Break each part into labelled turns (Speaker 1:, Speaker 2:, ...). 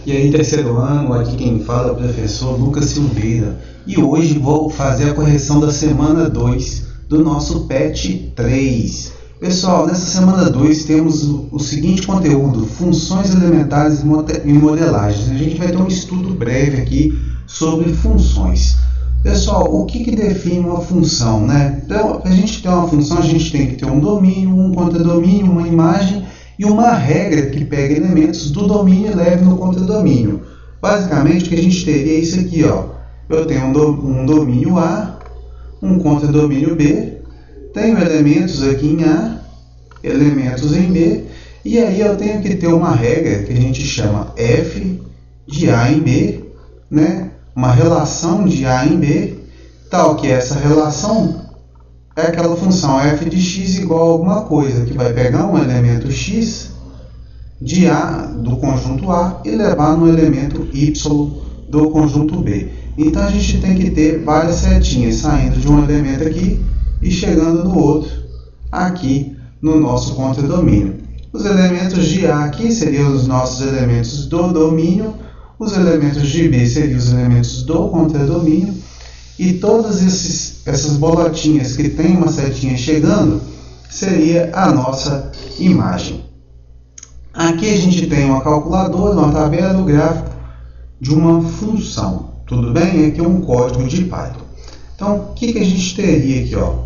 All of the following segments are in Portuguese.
Speaker 1: E aí, terceiro ano, aqui quem fala é o professor Lucas Silveira. E hoje vou fazer a correção da semana 2 do nosso PET 3. Pessoal, nessa semana 2 temos o seguinte conteúdo: funções elementares e modelagens. A gente vai ter um estudo breve aqui sobre funções. Pessoal, o que define uma função, né? Então, para a gente ter uma função, a gente tem que ter um domínio, um contradomínio, uma imagem e uma regra que pega elementos do domínio e leve no contradomínio. Basicamente, o que a gente teria é isso aqui, ó. Eu tenho um domínio A, um contradomínio B, tenho elementos aqui em A, elementos em B, e aí eu tenho que ter uma regra que a gente chama f de A em B, né? Uma relação de A em B, tal que essa relação é aquela função f de x igual a alguma coisa, que vai pegar um elemento x de A do conjunto A e levar no elemento y do conjunto B. Então a gente tem que ter várias setinhas saindo de um elemento aqui e chegando no outro aqui no nosso contradomínio. Os elementos de A aqui seriam os nossos elementos do domínio, os elementos de B seriam os elementos do contradomínio, e todas essas bolotinhas que tem uma setinha chegando seria a nossa imagem. Aqui a gente tem uma calculadora, uma tabela do gráfico de uma função. Tudo bem? Aqui é um código de Python. Então, o que a gente teria aqui? Ó?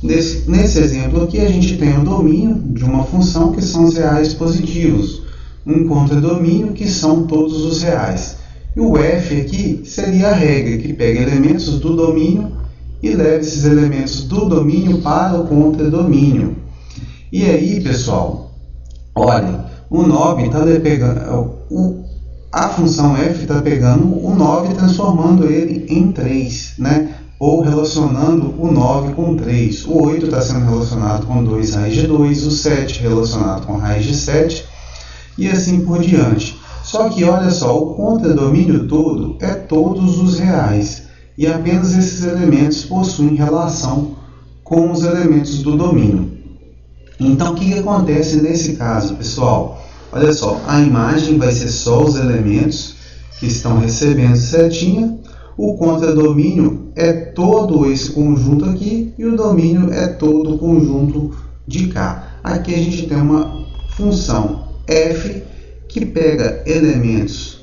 Speaker 1: Nesse exemplo aqui, a gente tem o domínio de uma função que são os reais positivos, um contradomínio que são todos os reais. E o f aqui seria a regra que pega elementos do domínio e leva esses elementos do domínio para o contradomínio. E aí, pessoal, olhem, o 9 está pegando, a função f está pegando o 9 e transformando ele em 3, né? Ou relacionando o 9 com 3. O 8 está sendo relacionado com 2 raiz de 2, o 7 relacionado com raiz de 7, e assim por diante. Só que olha só, o contradomínio todo é todos os reais, e apenas esses elementos possuem relação com os elementos do domínio. Então o que acontece nesse caso, pessoal? Olha só, a imagem vai ser só os elementos que estão recebendo setinha, o contradomínio é todo esse conjunto aqui e o domínio é todo o conjunto de cá. Aqui a gente tem uma função f que pega elementos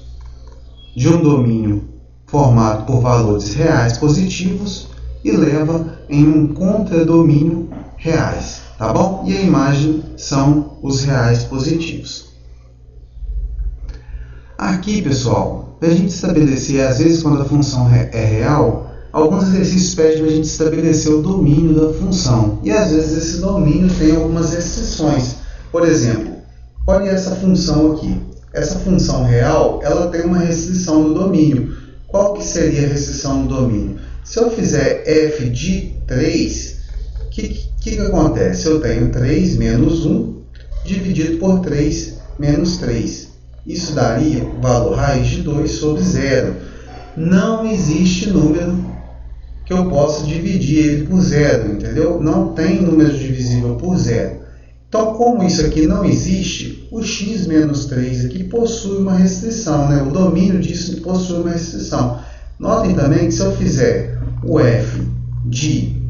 Speaker 1: de um domínio formado por valores reais positivos e leva em um contradomínio reais, tá bom? E a imagem são os reais positivos. Aqui, pessoal, para a gente estabelecer, às vezes quando a função é real, alguns exercícios pedem para a gente estabelecer o domínio da função. E às vezes esse domínio tem algumas restrições. Por exemplo, olha essa função aqui. Essa função real, ela tem uma restrição no domínio. Qual que seria a restrição no domínio? Se eu fizer f de 3, o que acontece? Eu tenho 3 menos 1 dividido por 3 menos 3. Isso daria o valor raiz de 2 sobre 0. Não existe número que eu possa dividir ele por 0, entendeu? Não tem número divisível por 0. Então, como isso aqui não existe, o x menos 3 aqui possui uma restrição, né? O domínio disso possui uma restrição. Notem também que se eu fizer o f de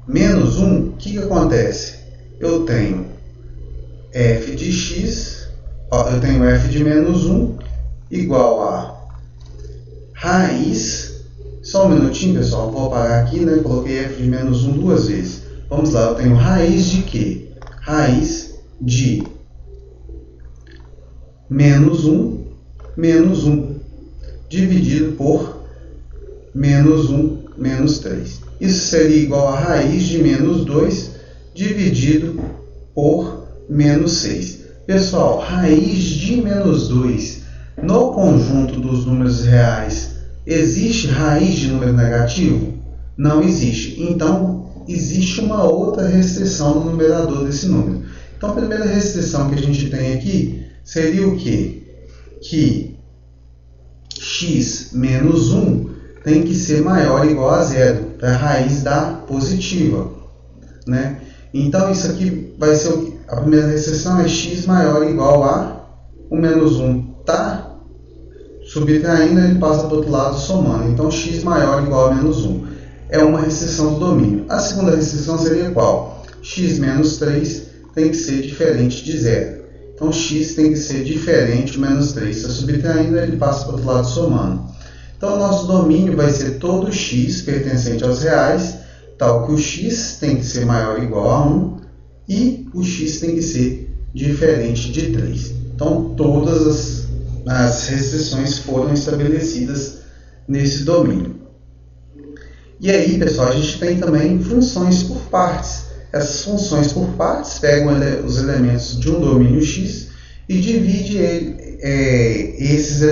Speaker 1: menos 1, o que acontece? Eu tenho f de x, eu tenho f de menos 1 igual a raiz, só um minutinho, pessoal, vou parar aqui, né? Coloquei f de menos 1 duas vezes. Vamos lá, eu tenho raiz de quê? Raiz de menos 1 dividido por menos 1 menos 3. Isso seria igual a raiz de menos 2 dividido por menos 6. Pessoal, raiz de menos 2 no conjunto dos números reais, existe raiz de número negativo? Não existe. Então, existe uma outra restrição no numerador desse número. Então, a primeira restrição que a gente tem aqui seria o quê? Que x menos 1 tem que ser maior ou igual a 0, para a raiz dar positiva, né? Então, isso aqui vai ser a primeira restrição é x maior ou igual a o menos 1 está subtraindo, ele passa para o outro lado somando. Então, x maior ou igual a menos 1. É uma restrição do domínio. A segunda restrição seria qual? X menos 3 tem que ser diferente de 0. Então, x tem que ser diferente, o menos 3 está subtraindo, ele passa para o outro lado somando. Então, o nosso domínio vai ser todo x pertencente aos reais, tal que o x tem que ser maior ou igual a 1 e o x tem que ser diferente de 3. Então, todas as restrições foram estabelecidas nesse domínio. E aí, pessoal, a gente tem também funções por partes. Essas funções por partes pegam os elementos de um domínio X e divide esses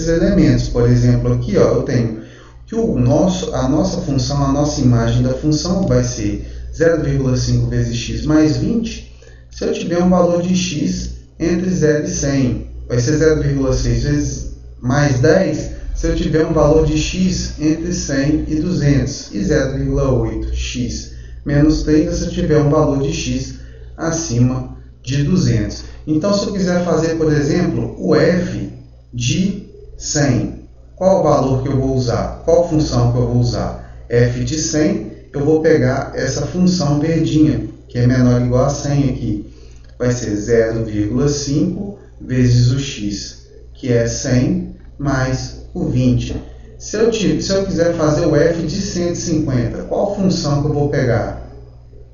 Speaker 1: elementos. Por exemplo, aqui ó, eu tenho que a nossa função, a nossa imagem da função vai ser 0,5 vezes x mais 20. Se eu tiver um valor de x entre 0 e 100, vai ser 0,6 vezes mais 10. Se eu tiver um valor de x entre 100 e 200, e 0,8x menos 3 se eu tiver um valor de x acima de 200. Então, se eu quiser fazer, por exemplo, o f de 100, qual o valor que eu vou usar? Qual função que eu vou usar? F de 100, eu vou pegar essa função verdinha, que é menor ou igual a 100 aqui. Vai ser 0,5 vezes o x, que é 100, mais o 20. Se eu quiser fazer o f de 150, qual função que eu vou pegar?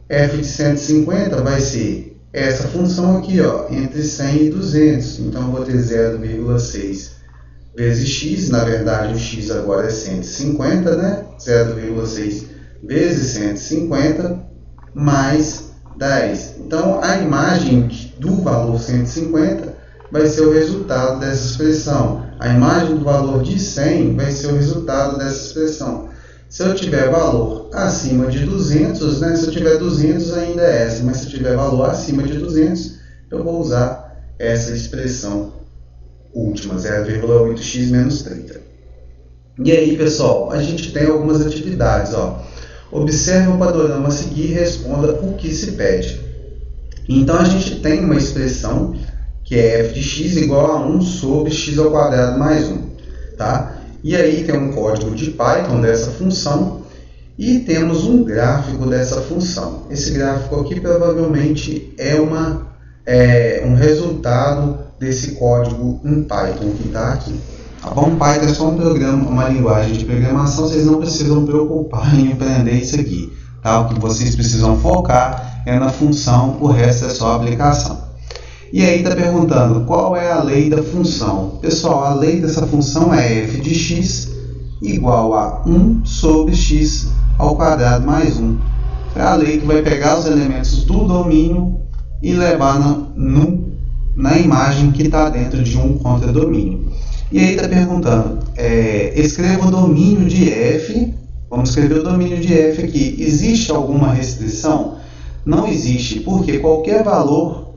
Speaker 1: F de 150 vai ser essa função aqui, ó, entre 100 e 200. Então, eu vou ter 0,6 vezes x. Na verdade, o x agora é 150, né? 0,6 vezes 150 mais 10. Então, a imagem do valor 150 vai ser o resultado dessa expressão. A imagem do valor de 100 vai ser o resultado dessa expressão. Se eu tiver valor acima de 200, né? Se eu tiver 200 ainda é essa, mas se eu tiver valor acima de 200, eu vou usar essa expressão última, 0,8x menos 30. E aí, pessoal, a gente tem algumas atividades. Ó. Observe o panorama a seguir e responda o que se pede. Então, a gente tem uma expressão que é f de x igual a 1 sobre x ao quadrado mais 1. Tá? E aí tem um código de Python dessa função e temos um gráfico dessa função. Esse gráfico aqui provavelmente é um resultado desse código em Python que está aqui. Tá bom? Python é só um programa, uma linguagem de programação, vocês não precisam preocupar em aprender isso aqui. Tá? O que vocês precisam focar é na função, o resto é só aplicação. E aí está perguntando qual é a lei da função. Pessoal, a lei dessa função é f de x igual a 1 sobre x ao quadrado mais 1. É a lei que vai pegar os elementos do domínio e levar na imagem que está dentro de um contradomínio. E aí está perguntando, escreva o domínio de f. Vamos escrever o domínio de f aqui. Existe alguma restrição? Não existe, porque qualquer valor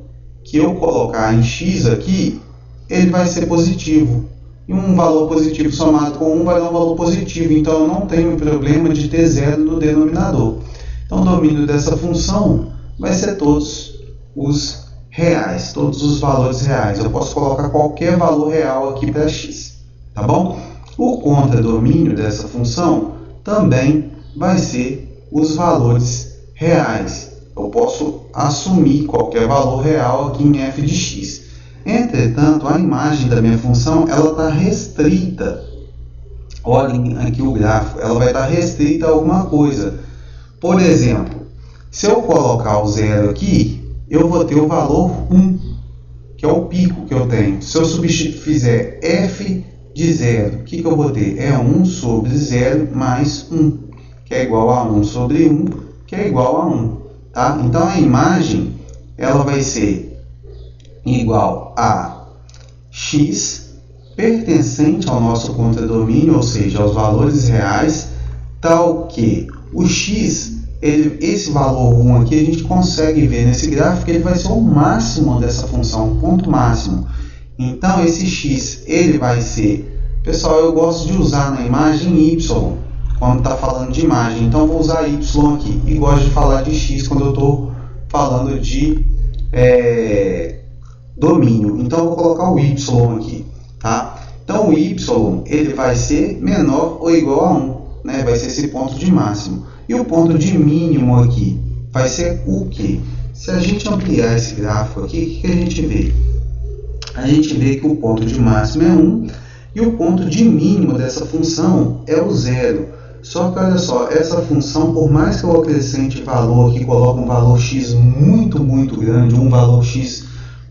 Speaker 1: que eu colocar em x aqui, ele vai ser positivo. E um valor positivo somado com 1 vai dar um valor positivo. Então, eu não tenho problema de ter zero no denominador. Então, o domínio dessa função vai ser todos os reais, todos os valores reais. Eu posso colocar qualquer valor real aqui para x. Tá bom? O contradomínio dessa função também vai ser os valores reais. Eu posso assumir qualquer valor real aqui em f de x. Entretanto, a imagem da minha função ela está restrita. Olhem aqui o gráfico. Ela vai estar restrita a alguma coisa. Por exemplo, se eu colocar o zero aqui, eu vou ter o valor 1, que é o pico que eu tenho. Se eu fizer f de 0, o que eu vou ter? É 1 sobre 0 mais 1, que é igual a 1 sobre 1, que é igual a 1. Tá? Então, a imagem ela vai ser igual a x pertencente ao nosso contradomínio, ou seja, aos valores reais, tal que o x, esse valor 1 aqui, a gente consegue ver nesse gráfico que ele vai ser o máximo dessa função, o ponto máximo. Então, esse x ele vai ser... Pessoal, eu gosto de usar na imagem y, quando está falando de imagem, então vou usar y aqui, e gosto de falar de x quando eu estou falando de domínio. Então eu vou colocar o y aqui, tá? Então o y ele vai ser menor ou igual a 1, né? Vai ser esse ponto de máximo. E o ponto de mínimo aqui vai ser o quê? Se a gente ampliar esse gráfico aqui, o que a gente vê? A gente vê que o ponto de máximo é 1 e o ponto de mínimo dessa função é o 0. Só que olha só, essa função, por mais que eu acrescente valor aqui, coloque um valor x muito grande, um valor x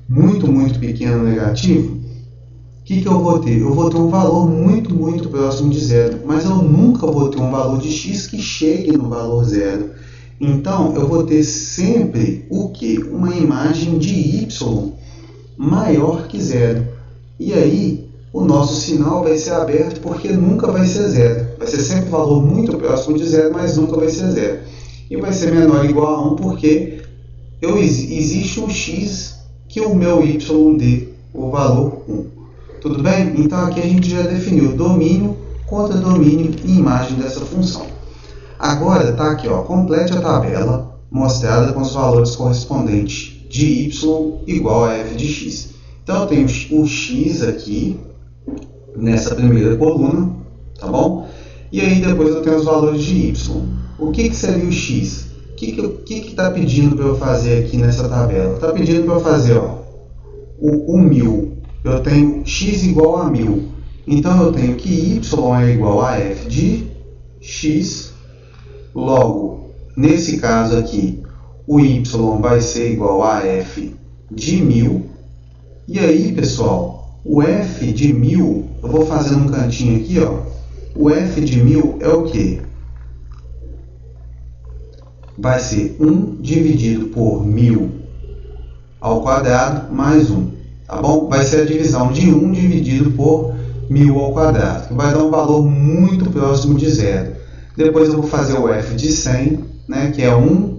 Speaker 1: muito pequeno negativo, o que eu vou ter? Eu vou ter um valor muito próximo de 0, mas eu nunca vou ter um valor de x que chegue no valor 0. Então, eu vou ter sempre o que? Uma imagem de y maior que 0. E aí, o nosso sinal vai ser aberto porque nunca vai ser 0. Vai ser sempre um valor muito próximo de 0, mas nunca vai ser 0. E vai ser menor ou igual a 1 porque existe um x que o meu y dê o valor 1. Tudo bem? Então aqui a gente já definiu domínio, contradomínio e imagem dessa função. Agora está aqui, ó, complete a tabela mostrada com os valores correspondentes de y igual a f de x. Então eu tenho o x aqui nessa primeira coluna, tá bom? E aí depois eu tenho os valores de y. O que seria o x? O que está pedindo para eu fazer aqui nessa tabela? Está pedindo para eu fazer, ó, o 1000. Eu tenho x igual a 1000. Então eu tenho que y é igual a f de x. Logo, nesse caso aqui, o y vai ser igual a f de 1000. E aí, pessoal, o f de 1000, eu vou fazer um cantinho aqui, ó. O f de 1000 é o quê? Vai ser 1 dividido por 1000 ao quadrado mais 1, tá bom? Vai ser a divisão de 1 dividido por 1000 ao quadrado, que vai dar um valor muito próximo de 0. Depois eu vou fazer o f de 100, né, que é 1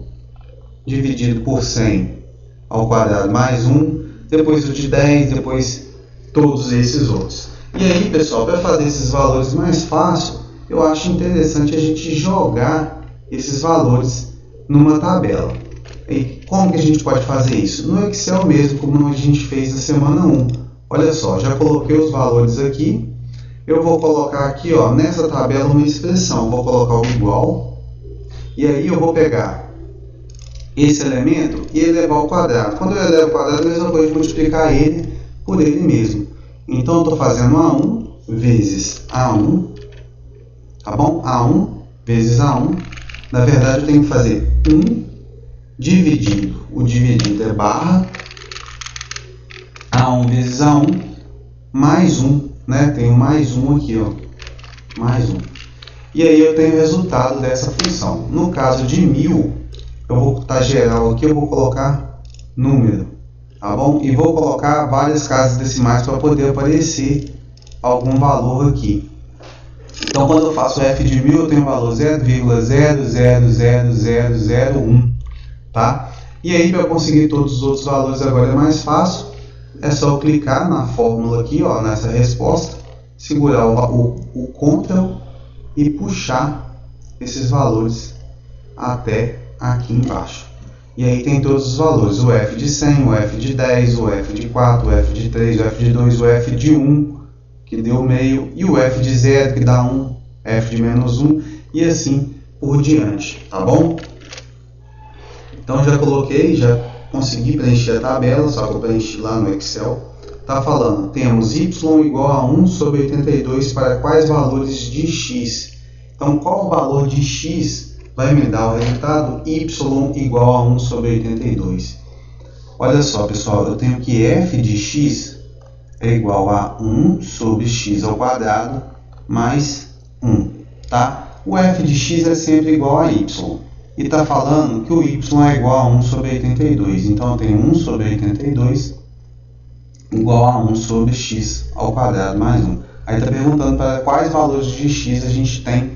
Speaker 1: dividido por 100 ao quadrado mais 1. Depois o de 10, depois todos esses outros. E aí, pessoal, para fazer esses valores mais fácil, eu acho interessante a gente jogar esses valores numa tabela. E como que a gente pode fazer isso? No Excel mesmo, como a gente fez na semana 1. Olha só, já coloquei os valores aqui. Eu vou colocar aqui, ó, nessa tabela uma expressão. Vou colocar o igual. E aí eu vou pegar esse elemento e elevar ao quadrado. Quando eu elevo ao quadrado, é a mesma coisa de multiplicar ele por ele mesmo. Então eu estou fazendo A1 vezes A1. Tá bom? A1 vezes A1. Na verdade, eu tenho que fazer 1 dividido. O dividido é barra. A1 vezes A1 mais 1. Né? Tenho mais 1 aqui, ó. Mais 1. E aí eu tenho o resultado dessa função. No caso de 1000, eu vou botar geral aqui, eu vou colocar número. Tá bom? E vou colocar várias casas decimais para poder aparecer algum valor aqui. Então, quando eu faço f de 1000, eu tenho o valor 0,0000001, tá? E aí, para conseguir todos os outros valores agora é mais fácil. É só eu clicar na fórmula aqui, ó, nessa resposta, segurar o Ctrl e puxar esses valores até aqui embaixo. E aí tem todos os valores, o f de 100, o f de 10, o f de 4, o f de 3, o f de 2, o f de 1, que deu meio, e o f de 0, que dá 1, f de menos 1, e assim por diante, tá bom? Então já coloquei, já consegui preencher a tabela, só que eu preenchi lá no Excel. Está falando, temos y igual a 1 sobre 82 para quais valores de x? Então, qual o valor de x vai me dar o resultado y igual a 1 sobre 82? Olha só, pessoal, eu tenho que f de x é igual a 1 sobre x ao quadrado mais 1, tá? O f de x é sempre igual a y. E está falando que o y é igual a 1 sobre 82. Então, eu tenho 1 sobre 82 igual a 1 sobre x ao quadrado mais 1. Aí está perguntando para quais valores de x a gente tem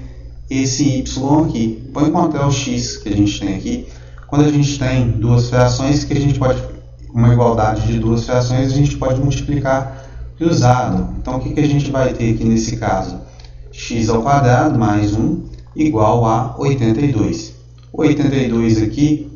Speaker 1: esse y aqui. Vou encontrar o x que a gente tem aqui. Quando a gente tem duas frações, que a gente pode, uma igualdade de duas frações, a gente pode multiplicar cruzado. Então, o que a gente vai ter aqui nesse caso? X ao quadrado mais 1 igual a 82. O 82 aqui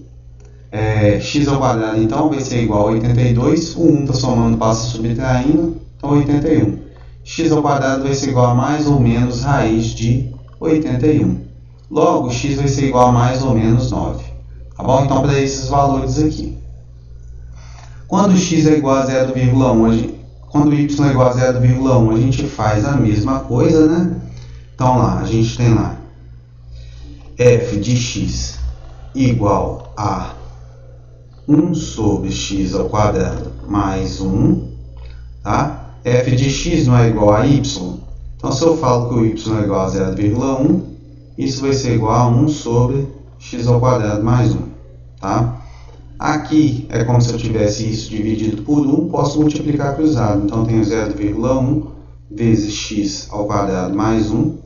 Speaker 1: x ao quadrado então vai ser igual a 82, o 1 está somando, passa subtraindo, então 81. X ao quadrado vai ser igual a mais ou menos raiz de 81. Logo, x vai ser igual a mais ou menos 9. Tá bom? Então, para esses valores aqui. Quando x é igual a 0,1, quando y é igual a 0,1, a gente faz a mesma coisa, né? Então, lá, a gente tem lá f de x igual a 1 sobre x ao quadrado mais 1, tá? F de x não é igual a y. Então, se eu falo que o y é igual a 0,1, isso vai ser igual a 1 sobre x ao quadrado mais 1, tá? Aqui é como se eu tivesse isso dividido por 1, posso multiplicar cruzado. Então, tenho 0,1 vezes x ao quadrado mais 1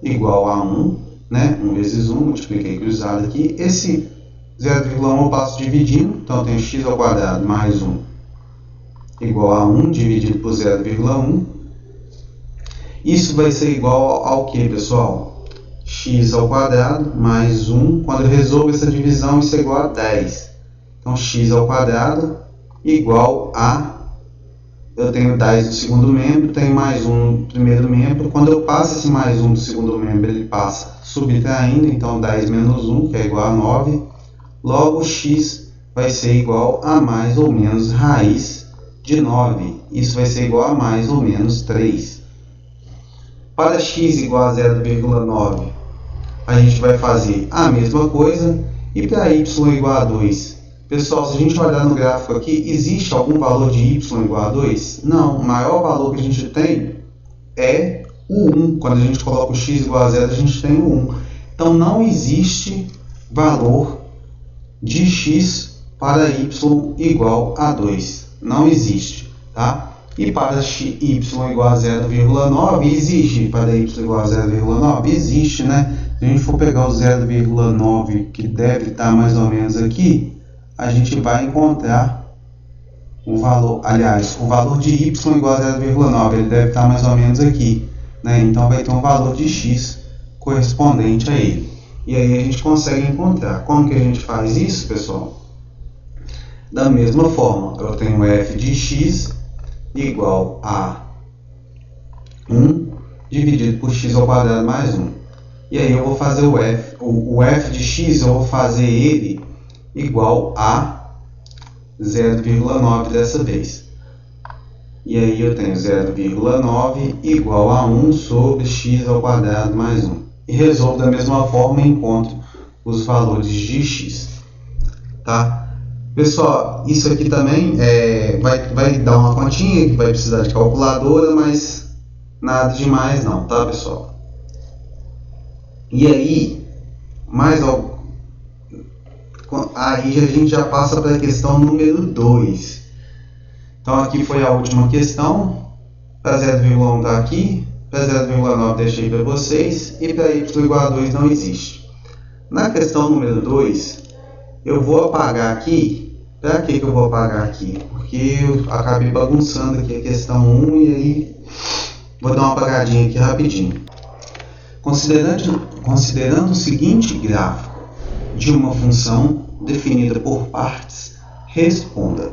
Speaker 1: igual a 1, né? 1 vezes 1, multipliquei cruzado aqui. Esse 0,1 eu passo dividindo, então eu tenho x ao quadrado mais 1 igual a 1 dividido por 0,1. Isso vai ser igual ao que, pessoal? X ao quadrado mais 1. Quando eu resolvo essa divisão, isso é igual a 10. Então, x ao quadrado igual a... Eu tenho 10 do segundo membro, tenho mais 1 do primeiro membro. Quando eu passo esse mais 1 do segundo membro, ele passa subtraindo. Então, 10 menos 1, que é igual a 9. Logo, x vai ser igual a mais ou menos raiz de 9. Isso vai ser igual a mais ou menos 3. Para x igual a 0,9, a gente vai fazer a mesma coisa. E para y igual a 2, pessoal, se a gente olhar no gráfico aqui, existe algum valor de y igual a 2? Não, o maior valor que a gente tem é o 1. Quando a gente coloca o x igual a 0, a gente tem o 1. Então, não existe valor de x para y igual a 2. Não existe, tá? E para y igual a 0,9, existe. Para y igual a 0,9, existe, né? Se a gente for pegar o 0,9, que deve estar mais ou menos aqui, a gente vai encontrar o valor, aliás, o valor de y igual a 0,9, ele deve estar mais ou menos aqui, né? Então vai ter um valor de x correspondente a ele. E aí a gente consegue encontrar. Como que a gente faz isso, pessoal? Da mesma forma, eu tenho f de x igual a 1 dividido por x ao quadrado mais 1. E aí eu vou fazer o f de x, eu vou fazer ele igual a 0,9 dessa vez. E aí eu tenho 0,9 igual a 1 sobre x ao quadrado mais 1. E resolvo da mesma forma e encontro os valores de x. Tá? Pessoal, isso aqui também vai dar uma continha que vai precisar de calculadora, mas nada demais não, tá, pessoal? E aí, aí a gente já passa para a questão número 2. Então aqui foi a última questão. Para 0,1 está aqui, para 0,9 deixei para vocês, e para y igual a 2 não existe. Na questão número 2, eu vou apagar aqui. Para que eu vou apagar aqui? Porque eu acabei bagunçando aqui a questão 1 e aí vou dar uma apagadinha aqui rapidinho. Considerando o seguinte gráfico de uma função definida por partes, responda: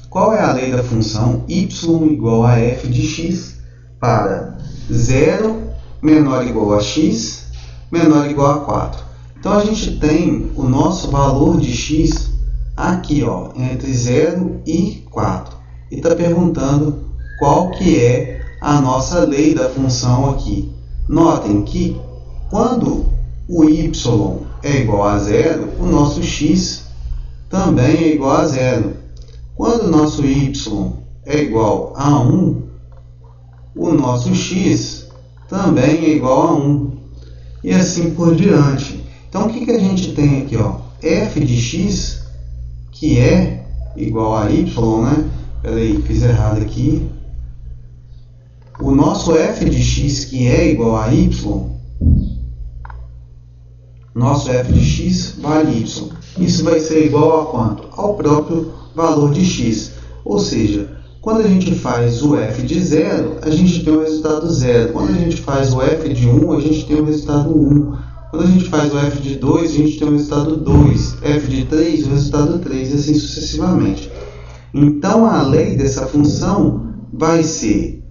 Speaker 1: qual é a lei da função y igual a f de x para 0 menor ou igual a x menor ou igual a 4? Então a gente tem o nosso valor de x aqui, ó, entre 0 e 4. E está perguntando qual que é a nossa lei da função aqui. Notem que quando o y é igual a 0, o nosso x também é igual a 0. Quando o nosso y é igual a 1, o nosso x também é igual a 1. E assim por diante. Então, o que a gente tem aqui? Ó? F de x, que é igual a y, né? Peraí, fiz errado aqui. O nosso f de x, que é igual a y, nosso f de x vale y. Isso vai ser igual a quanto? Ao próprio valor de x. Ou seja, quando a gente faz o f de 0, a gente tem o resultado 0. Quando a gente faz o f de 1, a gente tem o resultado 1. Quando a gente faz o f de 2, a gente tem o resultado 2. F de 3, o resultado 3, e assim sucessivamente. Então, a lei dessa função vai ser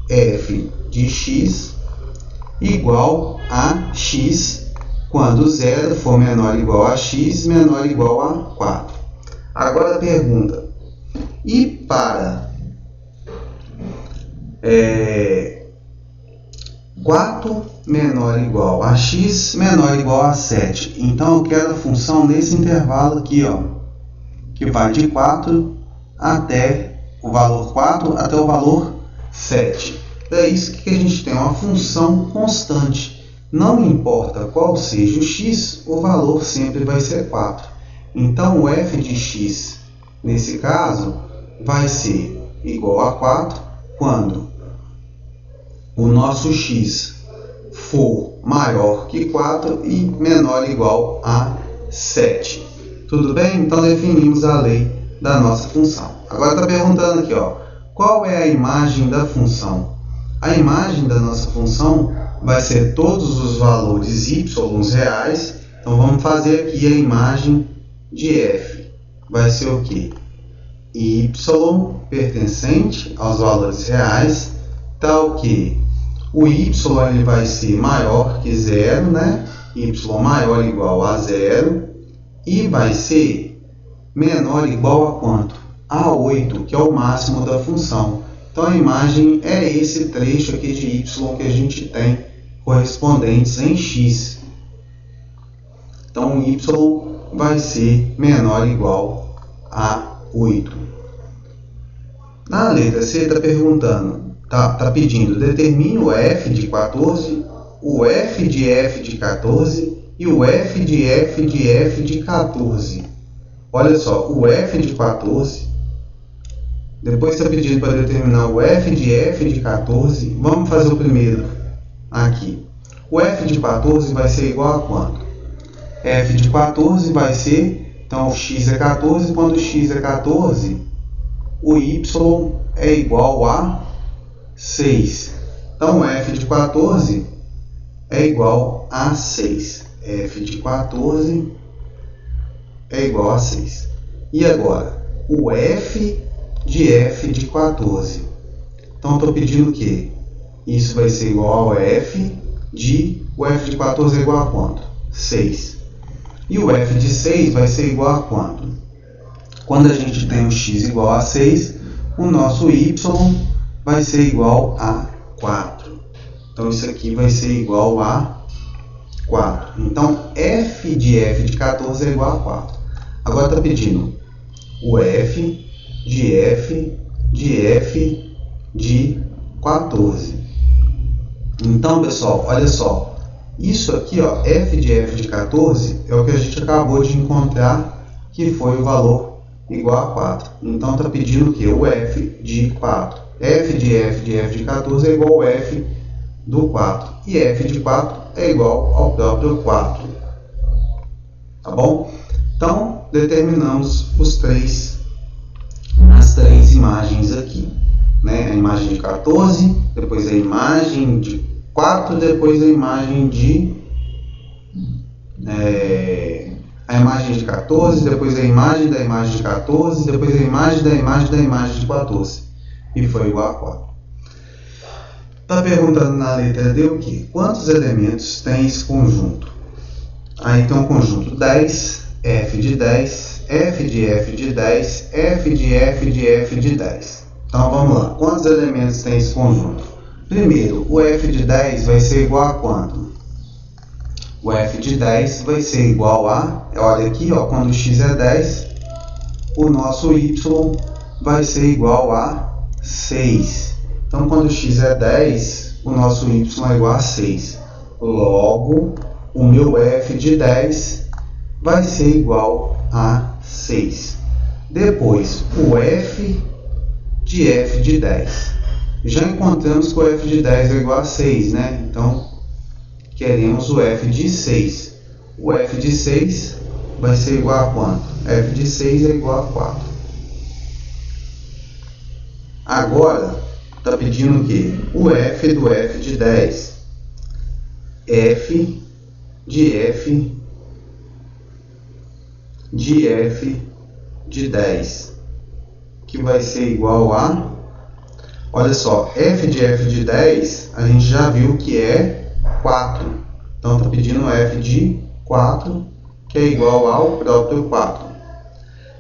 Speaker 1: f de x igual a x quando 0 for menor ou igual a x, menor ou igual a 4. Agora a pergunta, e para 4 menor ou igual a x, menor ou igual a 7. Então eu quero a função nesse intervalo aqui, ó, que vai de 4 até o valor 4 até o valor 7. É isso que a gente tem, uma função constante. Não importa qual seja o x, o valor sempre vai ser 4. Então o f de x, nesse caso, vai ser igual a 4 quando o nosso x for maior que 4 e menor ou igual a 7. Tudo bem? Então definimos a lei da nossa função. Agora está perguntando aqui, ó, qual é a imagem da função? A imagem da nossa função vai ser todos os valores y reais. Então vamos fazer aqui a imagem de f. Vai ser o que? Y pertencente aos valores reais, tal que o y ele vai ser maior que 0, né? Y maior ou igual a 0, e vai ser menor ou igual a quanto? A 8, que é o máximo da função. Então a imagem é esse trecho aqui de y que a gente tem correspondentes em x. Então o y vai ser menor ou igual a 8. Na letra C está perguntando, tá pedindo, determine o f de 14, o f de 14 e o f de 14. Olha só, o f de 14, depois está pedindo para determinar o f de 14. Vamos fazer o primeiro aqui. O f de 14 vai ser igual a quanto? F de 14 vai ser, então o x é 14, quando o x é 14, o y é igual a 6. Então f de 14 é igual a 6. F de 14 é igual a 6. E agora, o f de 14. Então estou pedindo o quê? Isso vai ser igual ao o f de 14 é igual a quanto? 6. E o f de 6 vai ser igual a quanto? Quando a gente tem o x igual a 6, o nosso y vai ser igual a 4. Então isso aqui vai ser igual a 4. Então f de 14 é igual a 4. Agora está pedindo o f de 14. Então, pessoal, olha só. Isso aqui, ó, f de 14 é o que a gente acabou de encontrar, que foi o valor igual a 4. Então está pedindo o que? O f de 4. F de 14 é igual ao f do 4. E f de 4 é igual ao próprio 4. Tá bom? Então, determinamos as três imagens aqui. Né? A imagem de 14, depois a imagem de 4, depois a imagem de... a imagem de 14, depois a imagem da imagem de 14, depois a imagem da imagem de 14. E foi igual a 4. Está perguntando na letra D o quê? Quantos elementos tem esse conjunto? Aí tem um conjunto 10, f de 10, f de 10, f de 10. Então vamos lá. Quantos elementos tem esse conjunto? Primeiro, o f de 10 vai ser igual a quanto? O f de 10 vai ser igual a... Olha aqui, ó, quando x é 10, o nosso y vai ser igual a 6. Então, quando x é 10, o nosso y é igual a 6. Logo, o meu f de 10 vai ser igual a 6. Depois, o f de 10. Já encontramos que o f de 10 é igual a 6, né? Então, queremos o f de 6. O f de 6 vai ser igual a quanto? F de 6 é igual a 4. Agora, está pedindo o quê? O f do f de 10. F de f de 10, que vai ser igual a, olha só, f de 10, a gente já viu que é 4. Então está pedindo f de 4, que é igual ao próprio 4.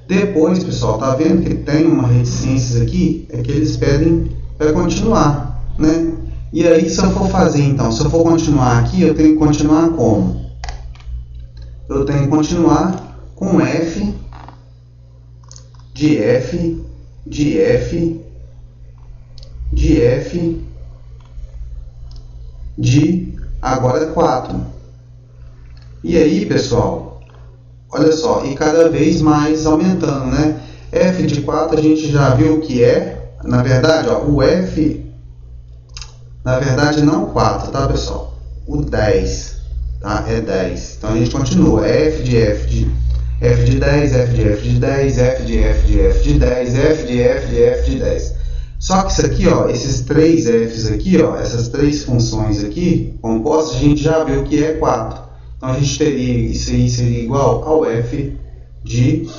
Speaker 1: Depois, pessoal, tá vendo que tem uma reticência aqui? É que eles pedem para continuar, né? E aí, se eu for fazer, então, se eu for continuar aqui, eu tenho que continuar como? Eu tenho que continuar com f de f de f de f de agora 4. E aí, pessoal, olha só, e cada vez mais aumentando, né? F de 4 a gente já viu que é, na verdade, ó, o f, na verdade não 4, tá, pessoal? O 10, tá? É 10. Então a gente continua, f de 10, f de f de 10, f de f de f de 10, f de f de f de 10. Só que isso aqui, ó, esses 3 f's aqui, ó, essas 3 funções aqui, compostas, a gente já viu que é 4. Então a gente teria, isso aí seria igual ao f de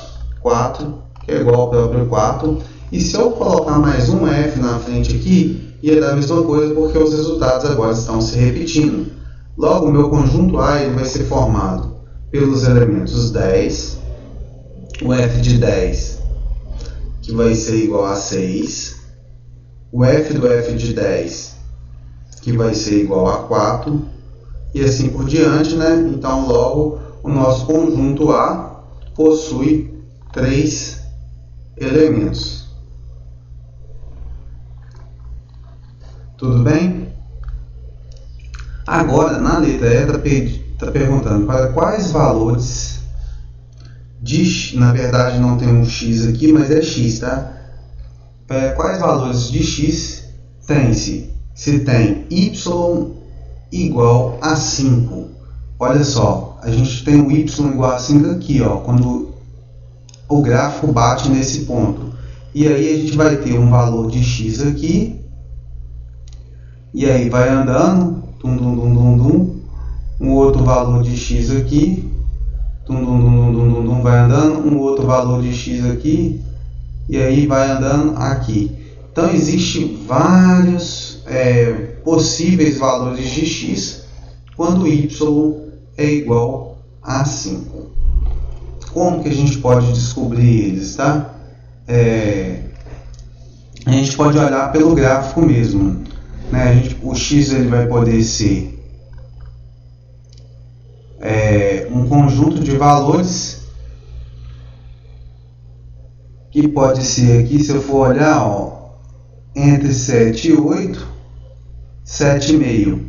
Speaker 1: 4, que é igual ao próprio 4. E se eu colocar mais um f na frente aqui, ia dar a mesma coisa, porque os resultados agora estão se repetindo. Logo, o meu conjunto A ele vai ser formado pelos elementos 10, o f de 10, que vai ser igual a 6, o f do f de 10, que vai ser igual a 4, e assim por diante, né? Então, logo, o nosso conjunto A possui 3 elementos. Tudo bem? Agora, na letra E, está perguntando para quais valores de, na verdade não tem um x aqui, mas é x, tá? Para quais valores de x tem-se? Se tem y igual a 5. Olha só, a gente tem o y igual a 5 aqui, ó, quando o gráfico bate nesse ponto. E aí a gente vai ter um valor de x aqui, e aí vai andando, um outro valor de x aqui, vai andando, um outro valor de x aqui, e aí vai andando aqui. Então existe vários possíveis valores de x quando y é igual a 5. Como que a gente pode descobrir eles, tá? A gente pode olhar pelo gráfico mesmo, né? O x ele vai poder ser um conjunto de valores que pode ser aqui, se eu for olhar, ó, entre 7 e 8, 7,5,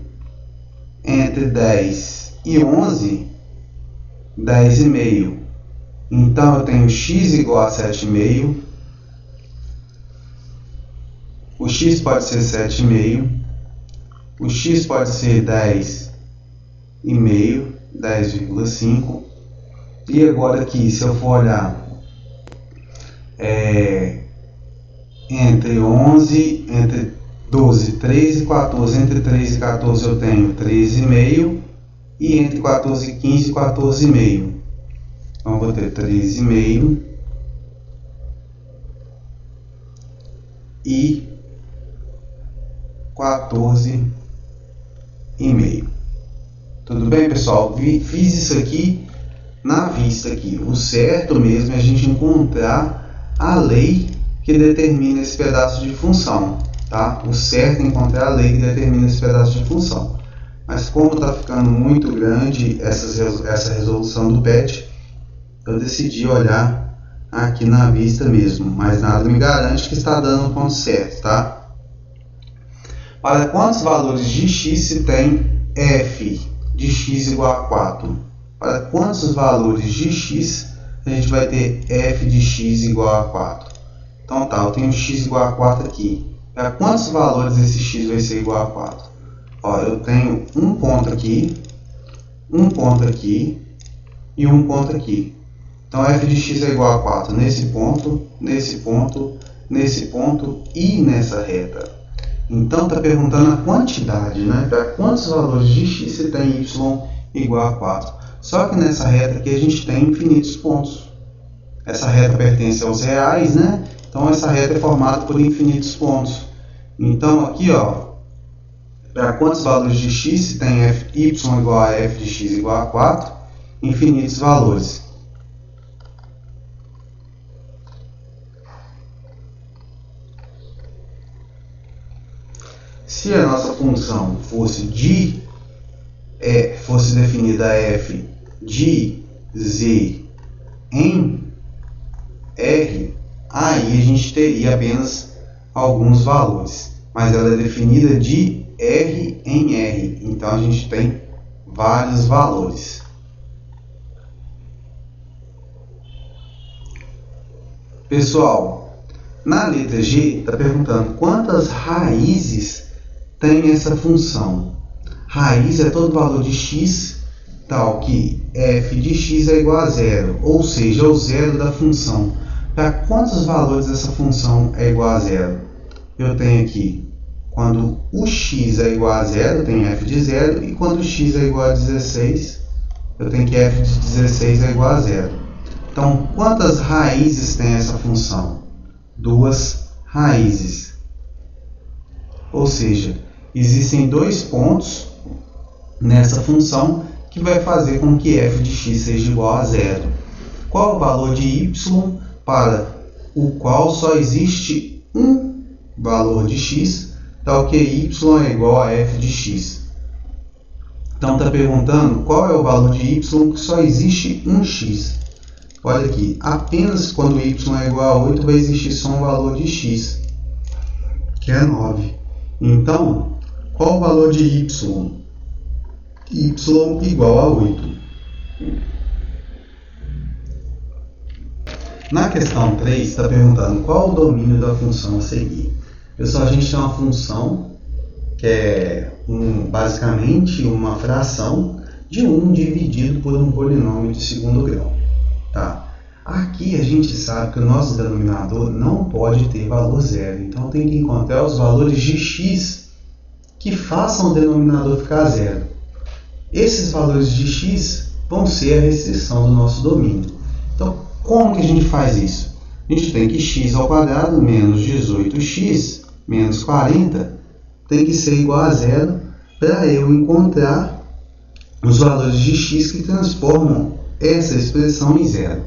Speaker 1: entre 10 e 11, 10,5. Então eu tenho x igual a 7,5, o x pode ser 7,5, o x pode ser 10,5, 10,5. E agora aqui, se eu for olhar entre 11, entre 12, 13 e 14, entre 13 e 14 eu tenho 13,5, e entre 14 e 15, 14,5. Então eu vou ter 13,5 e 14,5. Tudo bem, pessoal? Fiz isso aqui na vista aqui. O certo mesmo é a gente encontrar a lei que determina esse pedaço de função, tá? O certo é encontrar a lei que determina esse pedaço de função. Mas como está ficando muito grande essa resolução do PET, eu decidi olhar aqui na vista mesmo, mas nada me garante que está dando o ponto certo, tá? Para quantos valores de x se tem f de x igual a 4? Para quantos valores de x a gente vai ter f de x igual a 4? Então tá, eu tenho x igual a 4 aqui. Para quantos valores esse x vai ser igual a 4? Ó, eu tenho um ponto aqui e um ponto aqui. Então f de x é igual a 4 nesse ponto, nesse ponto, nesse ponto e nessa reta. Então está perguntando a quantidade, né? Para quantos valores de x se tem y igual a 4. Só que nessa reta aqui a gente tem infinitos pontos. Essa reta pertence aos reais, né? Então essa reta é formada por infinitos pontos. Então aqui, ó, para quantos valores de x, se tem y igual a f de x igual a 4, infinitos valores. Se a nossa função fosse definida f de z em R, aí a gente teria apenas alguns valores, mas ela é definida de R em R, então a gente tem vários valores. Pessoal, na letra G está perguntando quantas raízes tem essa função. Raiz é todo valor de x tal que f de x é igual a zero, ou seja, o zero da função. Para quantos valores essa função é igual a zero? Eu tenho aqui, quando o x é igual a zero, eu tenho f de zero, e quando x é igual a 16, eu tenho que f de 16 é igual a zero. Então, quantas raízes tem essa função? 2 raízes. Ou seja, existem 2 pontos nessa função que vai fazer com que f de x seja igual a zero. Qual o valor de y para o qual só existe um valor de x, tal que y é igual a f de x? Então está perguntando qual é o valor de y que só existe um x. Olha aqui, apenas quando y é igual a 8 vai existir só um valor de x, que é 9. Então, qual o valor de y? Y igual a 8. Na questão 3, está perguntando qual o domínio da função a seguir. Pessoal, a gente tem uma função que é basicamente uma fração de 1 dividido por um polinômio de segundo grau. Tá? Aqui a gente sabe que o nosso denominador não pode ter valor zero. Então tem que encontrar os valores de x que façam o denominador ficar zero. Esses valores de x vão ser a restrição do nosso domínio. Então, como que a gente faz isso? A gente tem que x ao quadrado menos 18x menos 40 tem que ser igual a zero para eu encontrar os valores de x que transformam essa expressão em zero.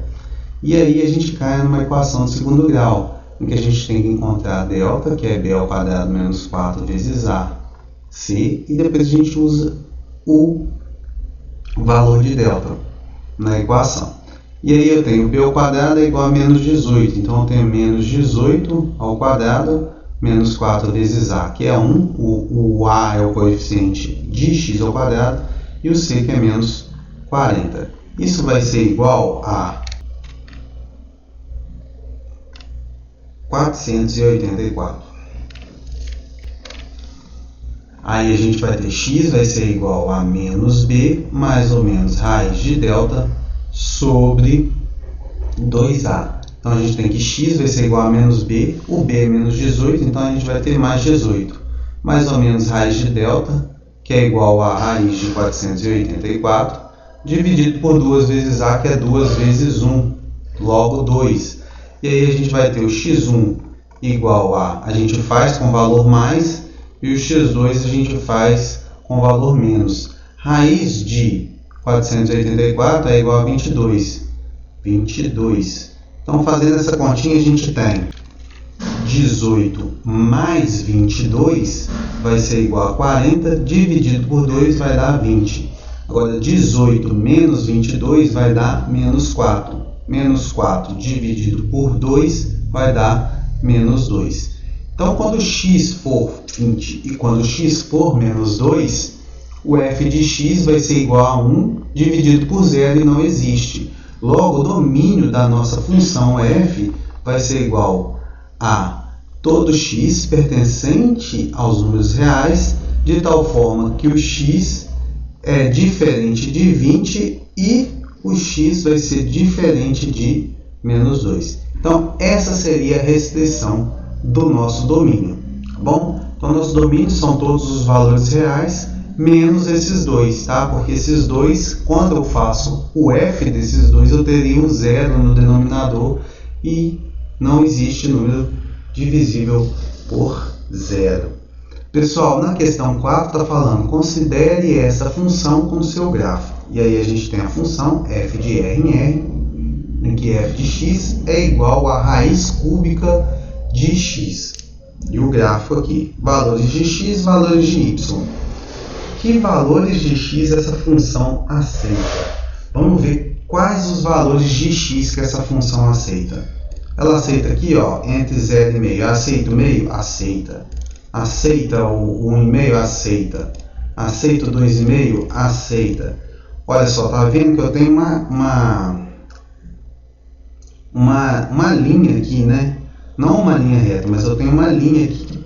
Speaker 1: E aí a gente cai numa equação de segundo grau, em que a gente tem que encontrar delta, que é b ao quadrado menos 4 vezes a, c, e depois a gente usa o valor de delta na equação. E aí eu tenho b ao quadrado é igual a menos 18, então eu tenho menos 18 ao quadrado menos 4 vezes a, que é 1, o a é o coeficiente de x ao quadrado, e o c que é menos 40. Isso vai ser igual a 484. Aí a gente vai ter x vai ser igual a menos b, mais ou menos raiz de delta, sobre 2a. Então a gente tem que x vai ser igual a menos b, o b é menos 18, então a gente vai ter mais 18. Mais ou menos raiz de delta, que é igual a raiz de 484, dividido por 2 vezes a, que é 2 vezes 1, logo 2. E aí a gente vai ter o x1 igual a gente faz com valor mais, e o x2 a gente faz com valor menos. Raiz de 484 é igual a 22. 22. Então, fazendo essa continha, a gente tem 18 mais 22 vai ser igual a 40, dividido por 2 vai dar 20. Agora, 18 menos 22 vai dar menos 4. Menos 4 dividido por 2 vai dar menos 2. Então, quando x for 20 e quando x for menos 2, o f de x vai ser igual a 1 dividido por 0 e não existe. Logo, o domínio da nossa função f vai ser igual a todo x pertencente aos números reais, de tal forma que o x é diferente de 20 e o x vai ser diferente de menos 2. Então, essa seria a restrição do nosso domínio. Tá bom? Então, nosso domínio são todos os valores reais menos esses dois, tá? Porque esses dois, quando eu faço o f desses dois, eu teria um zero no denominador e não existe número divisível por zero. Pessoal, na questão 4 está falando, considere essa função como seu gráfico. E aí a gente tem a função f de r em r, em que f de x é igual a raiz cúbica de x. E o gráfico aqui, valores de x, valores de y. Que valores de x essa função aceita? Vamos ver quais os valores de x que essa função aceita. Ela aceita aqui, ó, entre 0 e meio. Aceita o meio? Aceita. Aceita o 1,5? Aceita. Aceita o 2,5? Aceita. Olha só, tá vendo que eu tenho uma linha aqui, né? Não uma linha reta, mas eu tenho uma linha aqui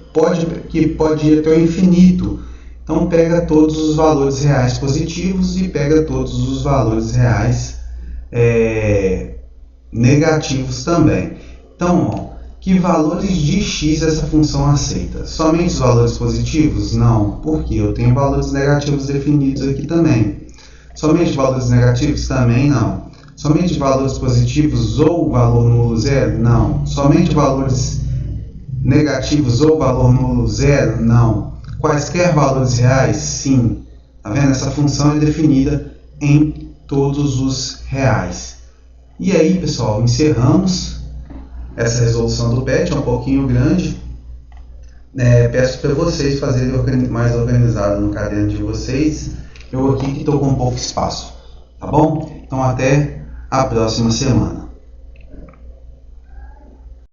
Speaker 1: que pode ir até o infinito. Então pega todos os valores reais positivos e pega todos os valores reais negativos também. Então, ó, que valores de x essa função aceita? Somente os valores positivos? Não, porque eu tenho valores negativos definidos aqui também. Somente valores negativos? Também não. Somente valores positivos ou valor nulo zero? Não. Somente valores negativos ou valor nulo zero? Não. Quaisquer valores reais? Sim. Tá vendo? Essa função é definida em todos os reais. E aí, pessoal, encerramos essa resolução do PET, é um pouquinho grande. Peço para vocês fazerem mais organizado no caderno de vocês. Eu aqui que estou com pouco espaço. Tá bom? Então até a próxima semana.